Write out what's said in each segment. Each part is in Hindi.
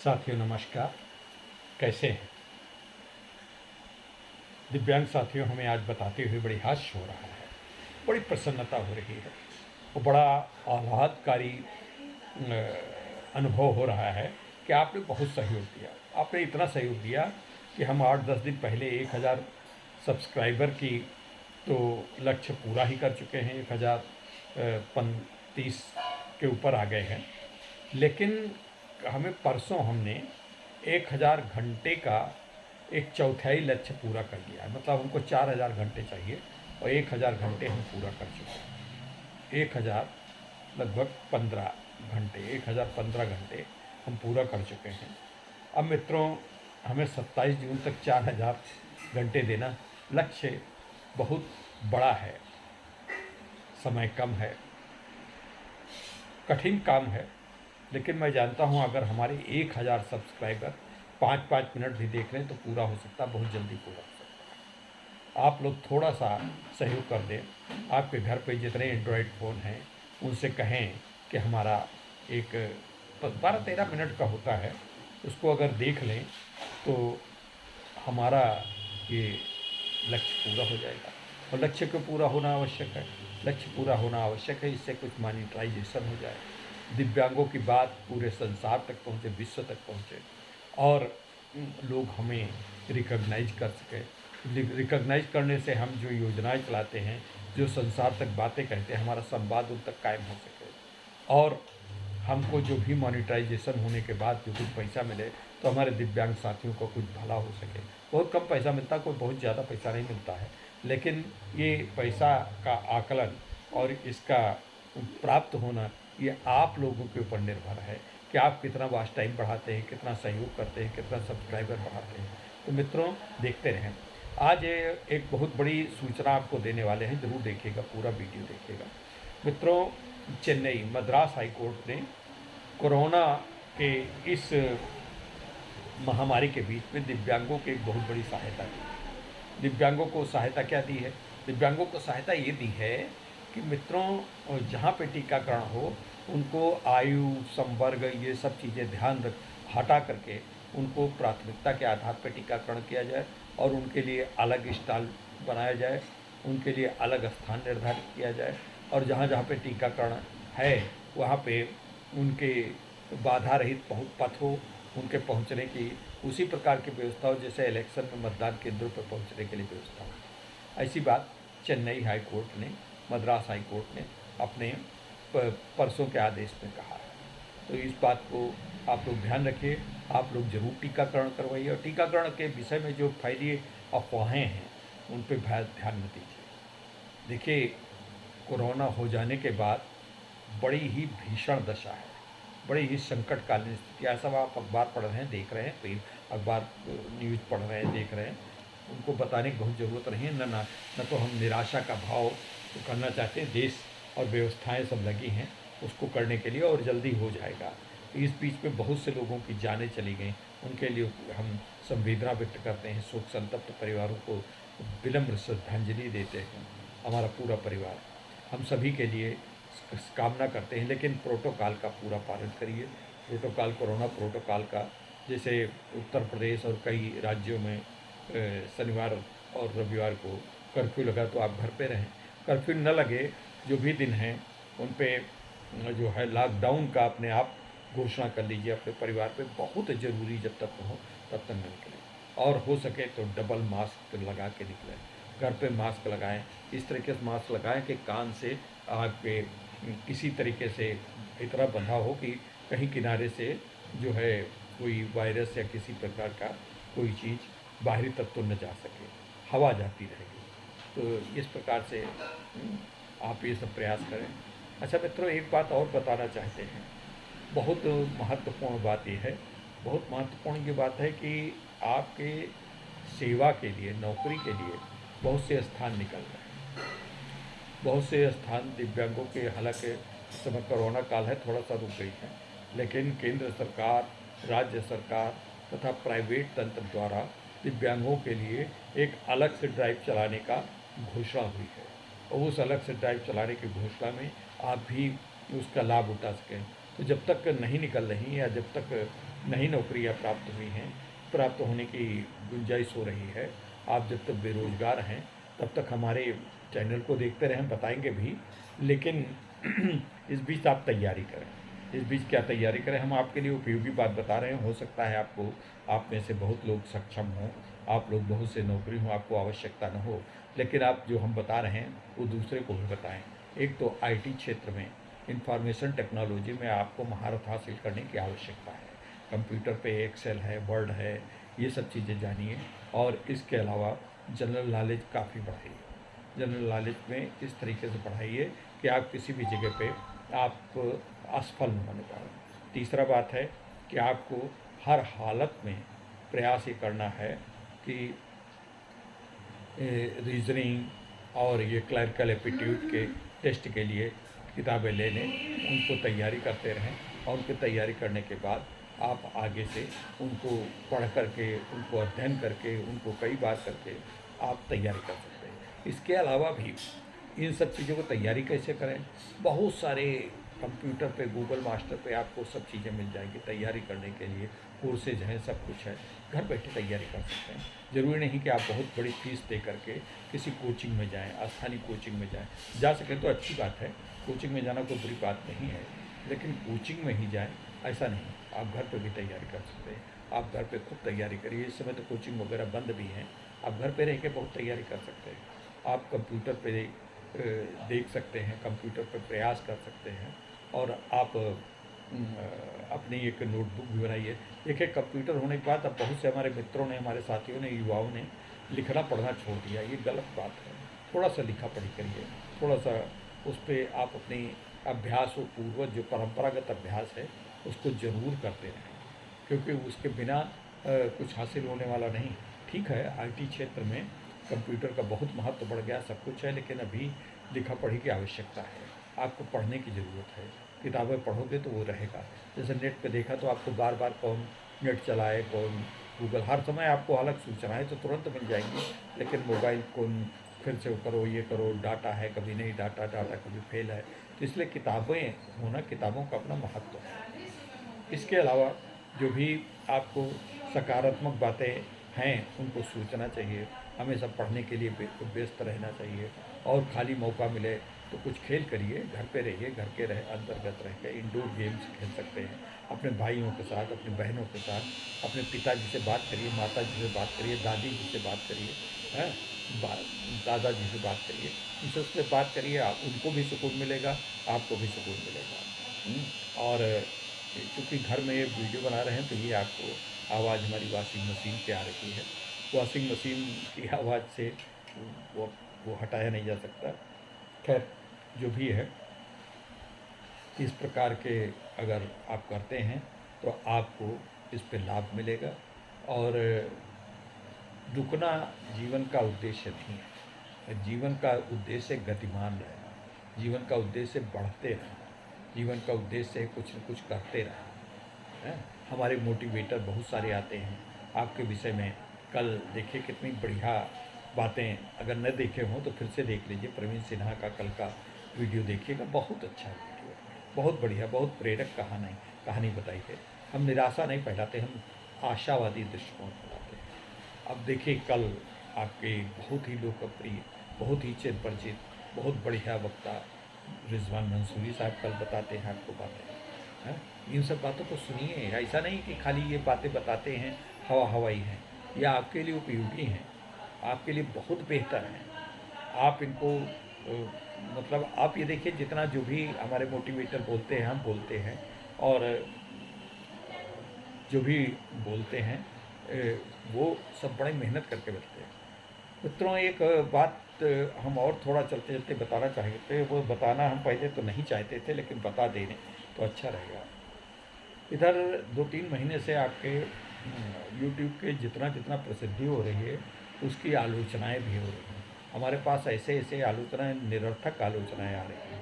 साथियों नमस्कार। कैसे हैं? दिव्यांग साथियों, हमें आज बताते हुए बड़ी हर्ष हो रहा है, बड़ी प्रसन्नता हो रही है और बड़ा आह्लादकारी अनुभव हो रहा है कि आपने बहुत सहयोग दिया। आपने इतना सहयोग दिया कि हम 8-10 दिन पहले 1000 सब्सक्राइबर की तो लक्ष्य पूरा ही कर चुके हैं। 1035 के ऊपर आ गए हैं। लेकिन हमें परसों हमने 1000 घंटे का एक चौथाई लक्ष्य पूरा कर लिया है। मतलब हमको 4000 घंटे चाहिए और 1000 घंटे हम पूरा कर चुके हैं। 1000 लगभग 15 घंटे, 1015 घंटे हम पूरा कर चुके हैं। अब मित्रों, हमें 27 जून तक 4000 घंटे देना लक्ष्य बहुत बड़ा है। समय कम है, कठिन काम है, लेकिन मैं जानता हूँ अगर हमारे 1000 सब्सक्राइबर 5-5 मिनट भी देख रहे हैं तो पूरा हो सकता है, बहुत जल्दी पूरा हो सकता है। आप लोग थोड़ा सा सहयोग कर दें। आपके घर पे जितने एंड्रॉयड फ़ोन हैं उनसे कहें कि हमारा एक 12-13 मिनट का होता है, उसको अगर देख लें तो हमारा ये लक्ष्य पूरा हो जाएगा। और लक्ष्य को पूरा होना आवश्यक है, लक्ष्य पूरा होना आवश्यक है, इससे कुछ मॉनिटराइजेशन हो जाए, दिव्यांगों की बात पूरे संसार तक पहुँचे, विश्व तक पहुँचे और लोग हमें रिकॉग्नाइज कर सकें। रिकॉग्नाइज करने से हम जो योजनाएं चलाते हैं, जो संसार तक बातें कहते हैं, हमारा संवाद उन तक कायम हो सके और हमको जो भी मॉनिटाइजेशन होने के बाद जो कुछ पैसा मिले तो हमारे दिव्यांग साथियों को कुछ भला हो सके। बहुत कम पैसा मिलता है, कोई बहुत ज़्यादा पैसा नहीं मिलता है, लेकिन ये पैसा का आकलन और इसका प्राप्त होना ये आप लोगों के ऊपर निर्भर है कि आप कितना वॉच टाइम बढ़ाते हैं, कितना सहयोग करते हैं, कितना सब्सक्राइबर बढ़ाते हैं। तो मित्रों, देखते रहें। आज एक बहुत बड़ी सूचना आपको देने वाले हैं, ज़रूर देखिएगा, पूरा वीडियो देखिएगा। मित्रों, चेन्नई मद्रास हाई कोर्ट ने कोरोना के इस महामारी के बीच में दिव्यांगों की एक बहुत बड़ी सहायता दी। दिव्यांगों को सहायता क्या दी है? दिव्यांगों को सहायता ये दी है कि मित्रों, जहाँ पे टीकाकरण हो उनको आयु, संवर्ग, ये सब चीज़ें ध्यान रख हटा करके उनको प्राथमिकता के आधार पर टीकाकरण किया जाए और उनके लिए अलग स्टॉल बनाया जाए, उनके लिए अलग स्थान निर्धारित किया जाए और जहाँ जहाँ पे टीकाकरण है वहाँ पे उनके बाधा रहित पथ हो, उनके पहुँचने की उसी प्रकार की व्यवस्था हो जैसे इलेक्शन में मतदान केंद्रों पर पहुँचने के लिए व्यवस्था हो। ऐसी बात चेन्नई हाई कोर्ट ने, मद्रास हाई कोर्ट ने अपने परसों के आदेश में कहा है। तो इस बात को आप लोग ध्यान रखिए, आप लोग जरूर टीकाकरण करवाइए और टीकाकरण के विषय में जो फैली अफवाहें हैं उन पर ध्यान न दीजिए। देखिए, कोरोना हो जाने के बाद बड़ी ही भीषण दशा है, बड़ी ही संकटकालीन स्थिति। ऐसा आप अखबार पढ़ रहे हैं, देख रहे हैं, कोई अखबार न्यूज़ पढ़ रहे हैं, देख रहे हैं, उनको बताने की बहुत ज़रूरत नहीं है। न तो हम निराशा का भाव तो करना चाहते हैं। देश और व्यवस्थाएं सब लगी हैं उसको करने के लिए और जल्दी हो जाएगा। इस बीच में बहुत से लोगों की जानें चली गई, उनके लिए हम संवेदना व्यक्त करते हैं, शोक संतप्त परिवारों को विनम्र श्रद्धांजलि देते हैं। हमारा पूरा परिवार हम सभी के लिए कामना करते हैं, लेकिन प्रोटोकॉल का पूरा पालन करिए। प्रोटोकॉल, कोरोना प्रोटोकॉल का, जैसे उत्तर प्रदेश और कई राज्यों में शनिवार और रविवार को कर्फ्यू लगा तो आप घर पे रहें। कर्फ्यू न लगे जो भी दिन हैं उन पे जो है लॉकडाउन का अपने आप घोषणा कर लीजिए अपने परिवार पे। बहुत ज़रूरी जब तक हो तब तक न निकलें और हो सके तो डबल मास्क लगा के निकलें। घर पे मास्क लगाएं, इस तरीके से मास्क लगाएं कि कान से आग पे किसी तरीके से इतना बंधा हो कि कहीं किनारे से जो है कोई वायरस या किसी प्रकार का कोई चीज़ बाहरी तत्व न जा सके, हवा जाती रहेगी। तो इस प्रकार से आप ये सब प्रयास करें। अच्छा मित्रों, एक बात और बताना चाहते हैं, बहुत महत्वपूर्ण बात ये है, बहुत महत्वपूर्ण ये बात है कि आपके सेवा के लिए, नौकरी के लिए बहुत से स्थान निकल रहे हैं। बहुत से स्थान दिव्यांगों के, हालांकि इस समय कोरोना काल है, थोड़ा सा रुक गई है, लेकिन केंद्र सरकार, राज्य सरकार तथा प्राइवेट तंत्र द्वारा दिव्यांगों के लिए एक अलग से ड्राइव चलाने का घोषणा हुई है और उस अलग से ड्राइव चलाने की घोषणा में आप भी उसका लाभ उठा सकें। तो जब तक नहीं निकल रही या जब तक नई नौकरियां प्राप्त हुई हैं, प्राप्त होने की गुंजाइश हो रही है, आप जब तक बेरोज़गार हैं तब तक हमारे चैनल को देखते रहें, बताएंगे भी। लेकिन इस बीच आप तैयारी करें। इस बीच क्या तैयारी करें, हम आपके लिए उपयोगी बात बता रहे हैं। हो सकता है आपको, आप में से बहुत लोग सक्षम हों, आप लोग बहुत से नौकरी हों, आपको आवश्यकता न हो, लेकिन आप जो हम बता रहे हैं वो दूसरे को भी बताएं। एक तो आईटी क्षेत्र में, इंफॉर्मेशन टेक्नोलॉजी में आपको महारत हासिल करने की आवश्यकता है। कंप्यूटर पे एक्सेल है, वर्ड है, ये सब चीज़ें जानिए। और इसके अलावा जनरल नॉलेज काफ़ी बढ़ाइए। जनरल नॉलेज में इस तरीके से पढ़ाइए कि आप किसी भी जगह पे आप असफल न होने पाएँ। तीसरा बात है कि आपको हर हालत में प्रयास ये करना है कि रीजनिंग और ये क्लर्कल एप्टीट्यूड के टेस्ट के लिए किताबें ले लें, उनको तैयारी करते रहें। और उनकी तैयारी करने के बाद आप आगे से उनको पढ़ करके, उनको अध्ययन करके, उनको कई बार करके आप तैयारी कर सकते हैं। इसके अलावा भी इन सब चीज़ों को तैयारी कैसे करें, बहुत सारे कंप्यूटर पे, गूगल मास्टर पे आपको सब चीज़ें मिल जाएंगी तैयारी करने के लिए। कोर्सेज हैं, सब कुछ है, घर बैठे तैयारी कर सकते हैं। ज़रूरी नहीं कि आप बहुत बड़ी फीस दे करके किसी कोचिंग में जाएं, स्थानीय कोचिंग में जाएं। जा सके तो अच्छी बात है, कोचिंग में जाना कोई बुरी बात नहीं है, लेकिन कोचिंग में ही जाएं ऐसा नहीं। आप घर पे भी तैयारी कर सकते हैं। आप घर पे खुद तैयारी करिए। इस समय तो कोचिंग वगैरह बंद भी हैं, आप घर पे रह के बहुत तैयारी कर सकते हैं। आप कंप्यूटर पे देख सकते हैं, कंप्यूटर पे प्रयास कर सकते हैं। और आप अपनी एक नोटबुक भी बनाइए। देखिए, कंप्यूटर होने के बाद अब बहुत से हमारे मित्रों ने, हमारे साथियों ने, युवाओं ने लिखना पढ़ना छोड़ दिया। ये गलत बात है। थोड़ा सा लिखा पढ़ी करिए, थोड़ा सा उस पर आप अपनी अभ्यास और पूर्वज जो परंपरागत अभ्यास है उसको ज़रूर करते रहें, क्योंकि उसके बिना कुछ हासिल होने वाला नहीं। ठीक है, आईटी क्षेत्र में कंप्यूटर का बहुत महत्व बढ़ गया, सब कुछ है, लेकिन अभी लिखा पढ़ी की आवश्यकता है। आपको पढ़ने की ज़रूरत है। किताबें पढ़ोगे तो वो रहेगा। जैसे नेट पे देखा तो आपको बार बार कौन नेट चलाए, कौन गूगल, हर समय आपको अलग सूचनाएं तो तुरंत मिल जाएंगी, लेकिन मोबाइल कौन फिर से करो, ये करो, डाटा है, कभी नहीं डाटा, डाटा कभी फेल है। तो इसलिए किताबें होना, किताबों का अपना महत्व है। इसके अलावा जो भी आपको सकारात्मक बातें हैं उनको सोचना चाहिए। हमेशा पढ़ने के लिए व्यस्त रहना चाहिए। और खाली मौका मिले तो कुछ खेल करिए, घर पे रहिए, घर के अंतर्गत रह के इंडोर गेम्स खेल सकते हैं अपने भाइयों के साथ, अपनी बहनों के साथ। अपने पिताजी से बात करिए, माता जी से बात करिए, दादी जी से बात करिए, हैं, दादाजी से बात करिए। इन सबसे बात करिए, आप उनको भी सुकून मिलेगा, आपको भी सुकून मिलेगा। और क्योंकि घर में ये वीडियो बना रहे हैं तो ये आपको आवाज़ हमारी वॉशिंग मशीन से आ रही है। वॉशिंग मशीन की आवाज़ से वो वो हटाया नहीं जा सकता। खैर, जो भी है, इस प्रकार के अगर आप करते हैं तो आपको इस पे लाभ मिलेगा। और रुकना जीवन का उद्देश्य नहीं है। जीवन का उद्देश्य गतिमान रहना, जीवन का उद्देश्य बढ़ते रहना, जीवन का उद्देश्य कुछ न कुछ करते रहना है। हमारे मोटिवेटर बहुत सारे आते हैं आपके विषय में। कल देखिए कितनी बढ़िया बातें, अगर न देखे हों तो फिर से देख लीजिए। प्रवीण सिन्हा का कल का वीडियो देखिएगा, बहुत अच्छा वीडियो है, बहुत बढ़िया, बहुत प्रेरक कहानी बताई है। हम निराशा नहीं फैलाते, हम आशावादी दृष्टिकोण फैलाते हैं। अब देखिए, कल आपके बहुत ही लोकप्रिय, बहुत ही चिर परिचित, बहुत बढ़िया वक्ता रिजवान मंसूरी साहब कल बताते हैं आपको बातें, हैं। इन सब बातों को सुनिए। ऐसा नहीं कि खाली ये बातें बताते हैं हवा हवाई हैं, ये आपके लिए उपयोगी हैं, आपके लिए बहुत बेहतर हैं। आप इनको मतलब आप ये देखिए, जितना जो भी हमारे मोटिवेटर बोलते हैं, हम बोलते हैं, और जो भी बोलते हैं वो सब बड़े मेहनत करके बोलते हैं। मित्रों, एक बात हम और थोड़ा चलते चलते बताना चाहते, वो बताना हम पहले तो नहीं चाहते थे, लेकिन बता दें तो अच्छा रहेगा। इधर 2-3 महीने से आपके यूट्यूब के जितना जितना प्रसिद्धि हो रही है उसकी आलोचनाएं भी हो रही हैं। हमारे पास ऐसे ऐसे आलोचनाएं, निरर्थक आलोचनाएं आ रही हैं।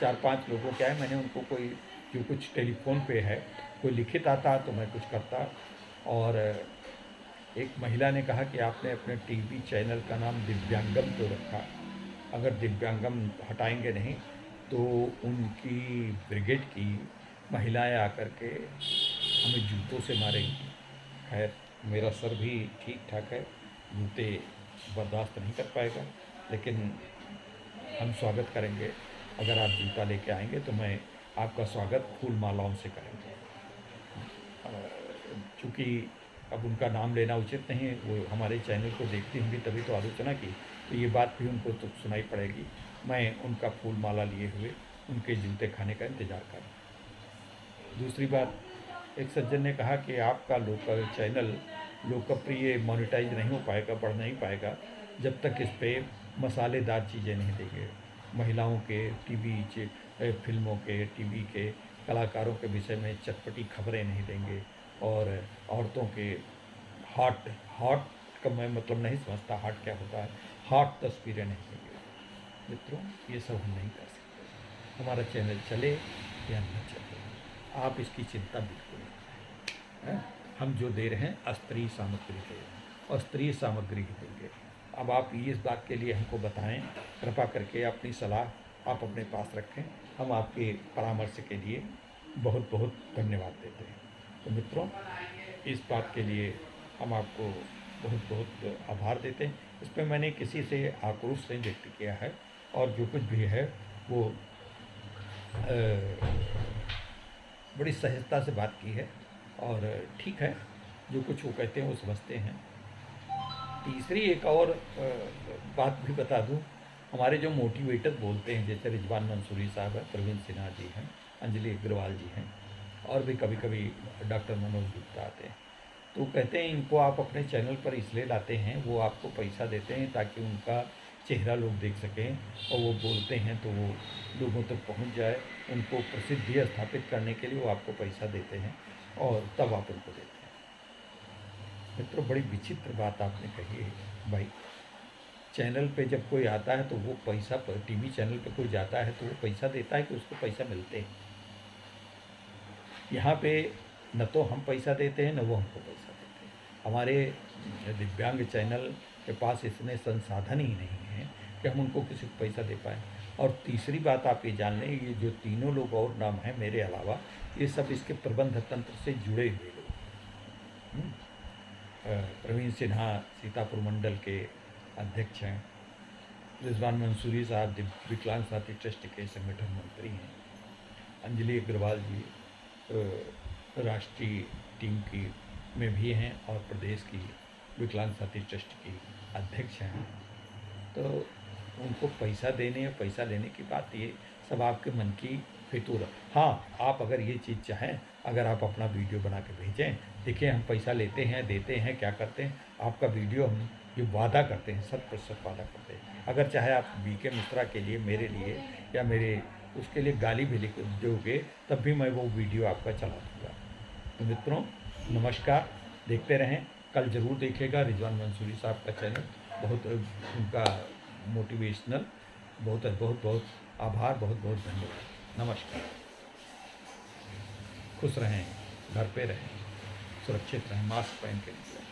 4-5 लोगों क्या है, मैंने उनको कोई जो कुछ टेलीफोन पे है, कोई लिखित आता तो मैं कुछ करता। और एक महिला ने कहा कि आपने अपने टीवी चैनल का नाम दिव्यांगम क्यों रखा, अगर दिव्यांगम हटाएंगे नहीं तो उनकी ब्रिगेड की महिलाएं आकर के हमें जूतों से मारेंगी। खैर, मेरा सर भी ठीक ठाक है, जूते बर्दाश्त नहीं कर पाएगा, लेकिन हम स्वागत करेंगे। अगर आप जूता लेके आएंगे तो मैं आपका स्वागत फूल मालाओं से करेंगे। चूँकि अब उनका नाम लेना उचित नहीं है, वो हमारे चैनल को देखती होंगी तभी तो आलोचना की, तो ये बात भी उनको तो सुनाई पड़ेगी। मैं उनका फूल माला लिए हुए उनके जूते खाने का इंतज़ार करूँ। दूसरी बात, एक सज्जन ने कहा कि आपका चैनल लोकप्रिय मोनेटाइज नहीं हो पाएगा, बढ़ नहीं पाएगा जब तक इस पे मसालेदार चीज़ें नहीं देंगे। महिलाओं के फिल्मों के, टीवी के कलाकारों के विषय में चटपटी खबरें नहीं देंगे, और औरतों के हॉट हॉट का मैं मतलब नहीं समझता, हॉट क्या होता है, हॉट तस्वीरें नहीं देंगे। मित्रों, ये सब हम नहीं कर सकते। हमारा चैनल चले या न चले, आप इसकी चिंता बिल्कुल नहीं करें। हम जो दे रहे हैं अस्त्रीय सामग्री दे रहे हैं, और स्त्रीय सामग्री ही देंगे। अब आप इस बात के लिए हमको बताएं, कृपा करके अपनी सलाह आप अपने पास रखें। हम आपके परामर्श के लिए बहुत बहुत धन्यवाद देते हैं। तो मित्रों, इस बात के लिए हम आपको बहुत बहुत आभार देते हैं। इस पर मैंने किसी से आक्रोश नहीं व्यक्त किया है, और जो कुछ भी है वो बड़ी सहजता से बात की है, और ठीक है, जो कुछ वो कहते हैं वो समझते हैं। तीसरी एक और बात भी बता दूं, हमारे जो मोटिवेटर बोलते हैं, जैसे रिजवान मंसूरी साहब हैं, प्रवीण सिन्हा जी हैं, अंजलि अग्रवाल जी हैं, और भी कभी कभी डॉक्टर मनोज गुप्ता आते हैं, तो कहते हैं इनको आप अपने चैनल पर इसलिए लाते हैं, वो आपको पैसा देते हैं ताकि उनका चेहरा लोग देख सकें, और वो बोलते हैं तो वो लोगों तक पहुंच जाए। उनको प्रसिद्धि स्थापित करने के लिए वो आपको पैसा देते हैं, और तब आप उनको देते हैं। मित्रों, बड़ी विचित्र बात आपने कही है भाई। चैनल पे जब कोई आता है तो वो पैसा, टीवी चैनल पे कोई जाता है तो वो पैसा देता है कि उसको पैसा मिलते हैं। यहाँ पे न तो हम पैसा देते हैं, न वो हमको पैसा देते हैं। हमारे दिव्यांग चैनल के पास इतने संसाधन ही नहीं हैं कि हम उनको किसी को पैसा दे पाएँ। और तीसरी बात आप ये जान लें, ये जो तीनों लोग और नाम हैं मेरे अलावा, ये सब इसके प्रबंध तंत्र से जुड़े हुए लोग। प्रवीण सिन्हा सीतापुर मंडल के अध्यक्ष हैं। रिजवान मंसूरी साहब विकलांग साथी ट्रस्ट के संगठन मंत्री हैं। अंजलि अग्रवाल जी राष्ट्रीय टीम की में भी हैं, और प्रदेश की विकलांग साथी ट्रस्ट की अध्यक्ष हैं। तो उनको पैसा लेने की बात, ये सब आपके मन की फितूर। हाँ, आप अगर ये चीज़ चाहें, अगर आप अपना वीडियो बना के भेजें, देखिए हम पैसा लेते हैं, देते हैं, क्या करते हैं, आपका वीडियो हम जो वादा करते हैं 100% वादा करते हैं। अगर चाहे आप बीके मिश्रा के लिए, मेरे लिए, या मेरे उसके लिए गाली भी लिख दोगे, तब भी मैं वो वीडियो आपका चला दूँगा। तो मित्रों, नमस्कार, देखते रहें। कल ज़रूर देखिएगा रिजवान मंसूरी साहब का चैनल, बहुत उनका मोटिवेशनल। बहुत बहुत बहुत आभार, बहुत बहुत धन्यवाद। नमस्कार। खुश रहें, घर पे रहें, सुरक्षित रहें, मास्क पहन के निकलें।